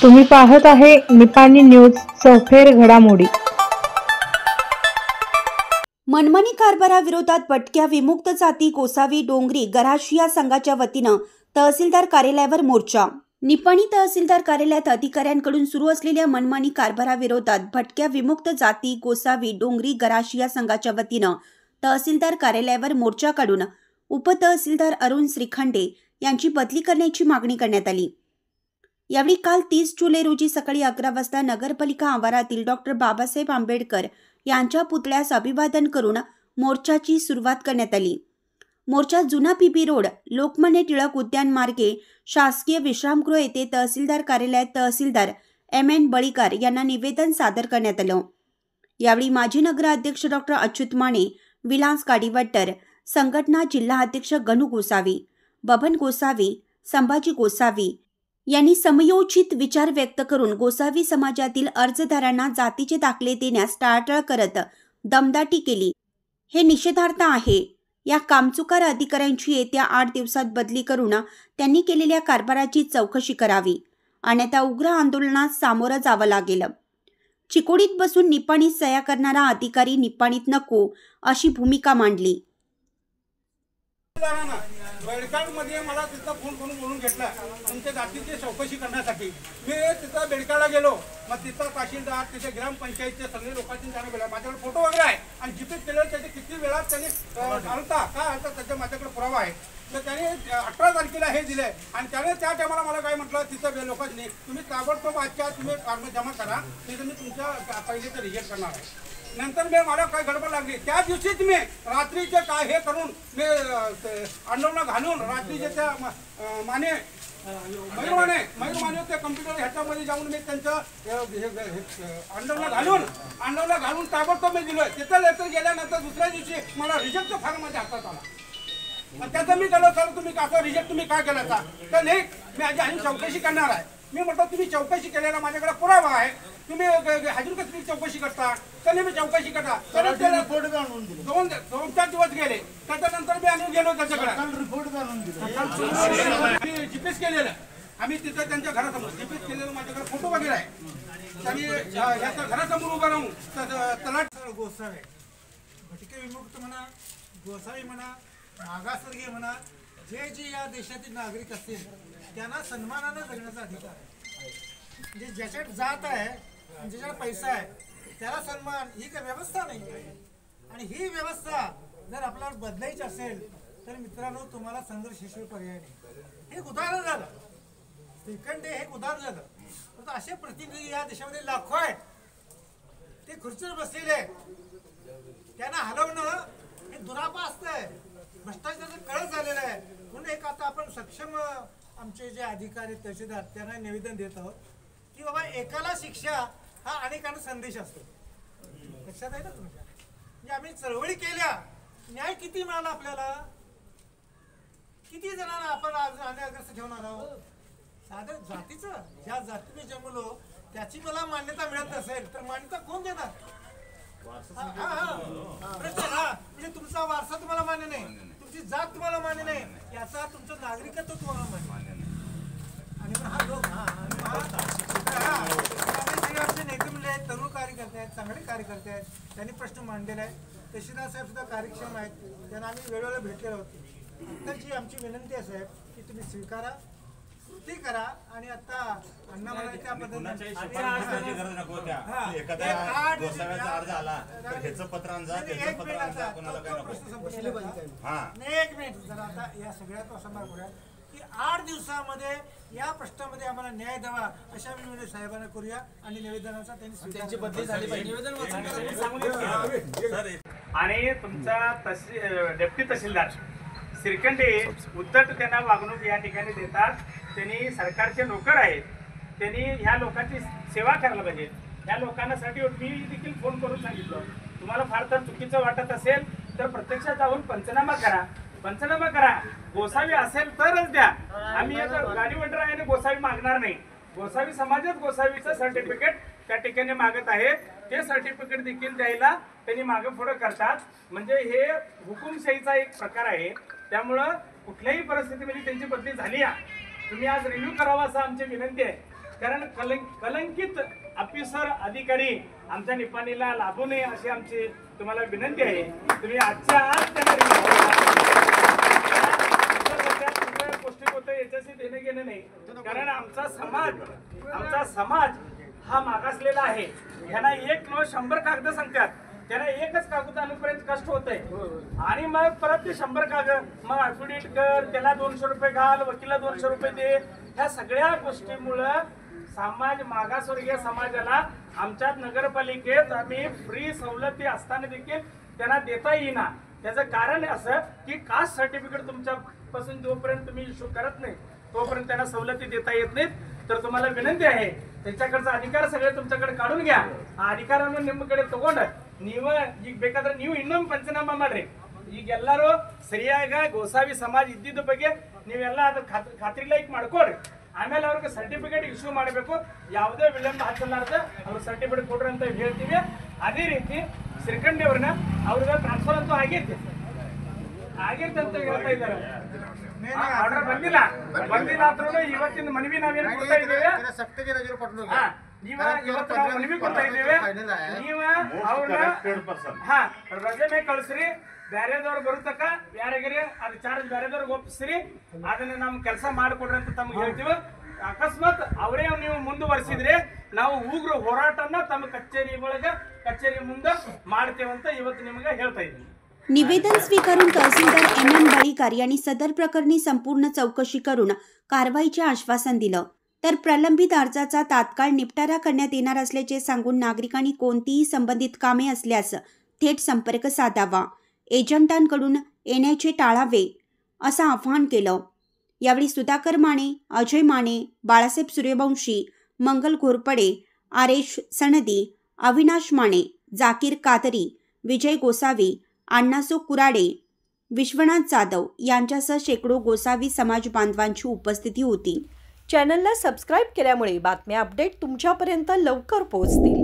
तुम्ही पाहत आहे निपाणी न्यूज चौफेर घडामोडी। मनमानी कारभाराविरोधात भटक्या विमुक्त जाती गोसावी डोंगरी गराशिया संघाच्या वतीनं तहसीलदार कार्यालयावर मोर्चा। निपाणी तहसीलदार कार्यालयात अधिकाऱ्यांकडून सुरू असलेल्या मनमानी कारभाराविरोधात भटक्या विमुक्त जाती गोसावी डोंगरी गराशिया संघाच्या वतीनं तहसीलदार कार्यालयावर मोर्चा काढून उपतहसीलदार अरुण श्रीखंडे यांची बदली करण्याची मागणी करण्यात आली। यावेळी काल 30 जुलै रोजी सकाळी 11 वाजता नगरपालिका आवारातील डॉक्टर बाबासाहेब आंबेडकर यांच्या पुतळ्यास अभिवादन करून मोर्चाची सुरुवात करण्यात आली। मोर्चा जुना पीपी रोड लोकमान्य टिळक उद्यान मार्गे शासकीय विश्रामगृह येथे तहसीलदार कार्यालयात तहसीलदार MN बळीकर यांना निवेदन सादर करण्यात आलं। यावेळी माजी नगराध्यक्ष डॉक्टर अच्युत माने, विलास गाडीवटर, संघटना जिल्हा अध्यक्ष गणू गोसावी, बबन गोसावी, संभाजी गोसावी यांनी समयोचित विचार व्यक्त करून गोसावी समाजातील अर्जदारांना जातीचे दाखले देण्यास टाळाटाळ करत दमदाटी केली, हे निषेधार्ह आहे। या कामचुकार अधिकाऱ्यांची येत्या 8 दिवसात बदली करून त्यांनी केलेल्या कारभाराची चौकशी करावी, अन्यथा उग्र आंदोलनास सामोरं जावं लागेल। चिकोडीत बसून निपाणीत सह्या करणारा अधिकारी निपाणीत नको अशी भूमिका मांडली। बेडकाळमध्ये मला तिथं फोन करून बोलून घेतला तुमच्या जातीची चौकशी करण्यासाठी। मी तिथं बेडकाळला गेलो, मग तिथं तहसीलदार तिथे ग्रामपंचायतचे सगळे लोकांची जाणं गेला। माझ्याकडे फोटो वगैरे आहे आणि जिथे केलं त्याचे किती वेळा त्यांनी घालता काय घालता त्याचा माझ्याकडे पुरावा आहे। तर त्याने 18 तारखेला हे दिले आणि त्याने त्या टायमाला मला काय म्हटलं, तिथं लोकांनी तुम्ही ताबडतोब आजच्या तुम्ही फॉर्म जमा करा, तिथं मी तुमच्या पहिलेचं रिजेक्ट करणार आहे। नंतर मी मला काय गडबड लागली, त्या दिवशीच मी रात्रीचे काय हे करून मी आंदोलन घालून रात्रीचे त्या माने मयूर माने त्या कम्प्युटर ह्याच्यामध्ये जाऊन मी त्यांचं आंदोलन घालून ताबडतोब मी दिलोय। तिथं लेटर गेल्यानंतर दुसऱ्या दिवशी मला रिजेक्टचा फॉर्म माझ्या हातात आला। त्याचं मी केलं, सर तुम्ही असं रिजेक्ट तुम्ही काय केलं तर नाही, मी आधी चौकशी करणार आहे। मी म्हटलं तुम्ही चौकशी केलेला माझ्याकडे पुरावा आहे, तुम्ही हजून कसली चौकशी करता, त्याने मी चौकशी करता। 2-4 दिवस गेले, त्याच्यानंतर मी आम्ही गेलो त्याच्याकडे रिपोर्ट जीपीएस केलेलं, आम्ही तिथं त्यांच्या घरासमोर जीपीएस केलेलं माझ्याकडे फोटो वगैरे आहे। त्यांनी ह्याच्या घरासमोर उभं राहून तलाट गोसावे भटके विमुक्त म्हणा, गोसावी म्हणा, मागासवर्गीय म्हणा, जे या देशातील नागरिक असतील त्यांना सन्मानाने जगण्याचा अधिकार आहे। म्हणजे ज्याच्यात जात आहे आणि ज्याच्यात पैसा आहे त्याला सन्मान, ही काही व्यवस्था नाही। आणि ही व्यवस्था जर आपल्याला बदलायची असेल तर मित्रांनो तुम्हाला संघर्षशिवाय पर्याय नाही। हे उदाहरण झालं, श्रीखंडे हे उदाहरण झालं। तर असे प्रतिनिधी या देशामध्ये लाखो आहेत, ते खुर्चीवर बसलेले आहेत, त्यांना हलवणं हे दुरापा असतंय, भ्रष्टाचाराचं कळस झालेलं आहे। म्हणून एक आता आपण सक्षम आमचे जे अधिकारी तहसीलदार त्यांना निवेदन देत आहोत की बाबा एकाला शिक्षा हा अनेकांना संदेश असतो। लक्षात आहे ना तुमच्या? म्हणजे आम्ही चळवळी केल्या, न्याय किती मिळाला आपल्याला, किती जणांना आपण अनाग्रस्त ठेवणार आहोत? साधं जातीचं, ज्या जातीने जन्मलो त्याची मला मान्यता मिळत नसेल तर मान्यता कोण देणार? म्हणजे तुमचा वारसा तुम्हाला मान्य नाही, तुमची जात तुम्हाला मान्य नाही, याचा तुमचं नागरिकत्व तुम्हाला मान्य नाही। आणि हा लोक आमचे नेते म्हणले आहेत, तरुण कार्यकर्ते आहेत, चांगले कार्यकर्ते आहेत, त्यांनी प्रश्न मांडलेला आहे। तहसीलदार साहेब सुद्धा कार्यक्षम आहेत, त्यांना आम्ही वेळोवेळी भेटलेलो आहोत। तर जी आमची विनंती आहे साहेब की तुम्ही स्वीकारा, कृती करा आणि आता अण्णा म्हणाले त्या पद्धतीने एक मिनिट जरा आता या सगळ्यात असं की 8 दिवसामध्ये या प्रश्नामध्ये आम्हाला न्याय द्यावा अशा विनंती साहेबांना करूया आणि निवेदनाचा त्यांची बदली झाली पाहिजे। आणि तुमचा डेप्टी तहसीलदार श्रीखंडे उद्धट त्यांना वागणूक या ठिकाणी देतात। त्यांनी सरकारचे नोकर आहेत, त्यांनी ह्या लोकांची सेवा करायला पाहिजे। ह्या लोकांसाठी मी देखील फोन करून सांगितलं, तुम्हाला फार तर चुकीचं वाटत असेल तर प्रत्यक्षात जाऊन पंचनामा करा। गोसावी असेल तरच द्या, आम्ही गाडीवंडर आहे गोसावी मागणार नाही। गोसावी समाजात गोसावीचं सर्टिफिकेट त्या ठिकाणी मागत आहेत। ते सर्टिफिकेट देखील द्यायला त्यांनी मागे पुढे करतात. म्हणजे हे हुकुमशाहीचा एक प्रकार आहे. त्यामुळं कुठल्याही परिस्थितीमध्ये त्यांची बदली झाली आहे. तुम्ही आज रिव्ह्यू करावा असं आमची विनंती आहे. कारण कलंकित ऑफिसर अधिकारी आमच्या निपाणीला लाभू नये अशी आमची तुम्हाला विनंती आहे. तुम्ही आजच्या आज त्यांना पौष्टिक होतं याच्याशी देणं घेणं नाही. कारण आमचा समाज हा मागासलेला आहे. ह्यांना 100 कागद सांगतात, त्यांना एकच कागद आणूपर्यंत कष्ट होतंय. आणि मग परत ते 100 कागद, मग ॲफिडेविट कर, त्याला 200 रुपये घाल, वकिला 200 रुपये दे. ह्या सगळ्या गोष्टीमुळं समाज मागासवर्गीय समाजाला आमच्या नगरपालिकेत आम्ही फ्री सवलती असताना देखील त्यांना देता येईना. त्याचं कारण असं की कास्ट सर्टिफिकेट तुमच्यापासून जोपर्यंत तुम्ही इश्यू करत नाही तोपर्यंत त्यांना सवलती देता येत नाहीत. तर तुम्हाला विनंती आहे, त्यांच्याकडचा अधिकार सगळे तुमच्याकडे काढून घ्या. ಆ ಅಧಿಕಾರವನ್ನು ನಿಮ್ಮ ಕಡೆ ತಗೊಂಡು ಈಗ ಬೇಕಾದ್ರೆ ನೀವು ಇನ್ನೊಂದು ಪಂಚನಾಮ ಮಾಡ್ರಿ. ಈಗ ಎಲ್ಲರೂ ಸರಿಯಾಗಿ ಗೋಸಾವಿ ಸಮಾಜ ಇದ್ದಿದ್ದ ಬಗ್ಗೆ ನೀವೆಲ್ಲ ಅದ್ರ ಖಾತ್ರಿ ಲೈಕ್ ಮಾಡ್ಕೊಡ್ರಿ. ಆಮೇಲೆ ಅವ್ರಿಗೆ ಸರ್ಟಿಫಿಕೇಟ್ ಇಶ್ಯೂ ಮಾಡಬೇಕು. ಯಾವುದೇ ವಿಳಂಬ ಹಚ್ಚಲಾರ್ದ ಅವ್ರಿಗೆ ಸರ್ಟಿಫಿಕೇಟ್ ಕೊಡ್ರಿ ಅಂತ ಹೇಳ್ತೀವಿ. ಅದೇ ರೀತಿ ಶ್ರೀಕಂಠಿ ಅವ್ರನ್ನ ಅವ್ರಿಗೆ ಟ್ರಾನ್ಸ್ಫರ್ ಅಂತೂ ಆಗೈತಿ ಅಂತ ಹೇಳ್ತಾ ಇದ್ದಾರೆ. ಆರ್ಡರ್ ಬಂದಿಲ್ಲ ಅಂದ್ರೂ ಇವತ್ತಿನ ಮನವಿ ನಾವೇನು ಕೊಡ್ತಾ ಇದ್ದೇವೆ, ಇವತ್ತು ನಾವು ಮನವಿ ಕೊಡ್ತಾ ಇದ್ದೇವೆ. ನೀವು ಅವ್ರನ್ನ ರಜೆ ಮೇಲೆ ಕಳಿಸ್ರಿ. ಬೇರೆದವ್ರು ಬರುತ್ತಕ್ಕ ಯಾರಿಗಾರೆ ಅದು ಚಾರ್ಜ್ ಬೇರೆದವ್ರಿಗೆ ಒಪ್ಪಿಸ್ರಿ. ಅದನ್ನ ನಮ್ ಕೆಲಸ ಮಾಡಿಕೊಡ್ರಿ ಅಂತ ತಮ್ಗೆ ಹೇಳ್ತೀವಿ. ಅಕಸ್ಮಾತ್ ಅವರೇ ನೀವು ಮುಂದುವರಿಸಿದ್ರೆ ನಾವು ಉಗ್ರ ಹೋರಾಟನ ತಮ್ಮ ಕಚೇರಿ ಮುಂದೆ ಮಾಡ್ತೇವಂತ ಇವತ್ತು ನಿಮಗೆ ಹೇಳ್ತಾ ಇದ್ದೀನಿ. निवेदन स्वीकारून तहसीलदार MM बाळीकर यांनी सदर प्रकरणी संपूर्ण चौकशी करून कारवाईचे आश्वासन दिलं. तर प्रलंबित अर्जाचा तात्काळ निपटारा करण्यात येणार असल्याचे सांगून नागरिकांनी कोणतीही संबंधित कामे असल्यास थेट संपर्क साधावा, एजंटांकडून येण्याचे टाळावे असं आवाहन केलं. यावेळी सुधाकर माने, अजय माने, बाळासाहेब सूर्यवंशी, मंगल घोरपडे, आरेश सनदी, अविनाश माने, जाकीर कादरी, विजय गोसावी, अण्णासो कुराडे, विश्वनाथ जाधव यांच्यासह शेकडो गोसावी समाज बांधवांची उपस्थिती होती. चॅनलला सबस्क्राईब केल्यामुळे बातम्या अपडेट तुमच्यापर्यंत लवकर पोहोचतील.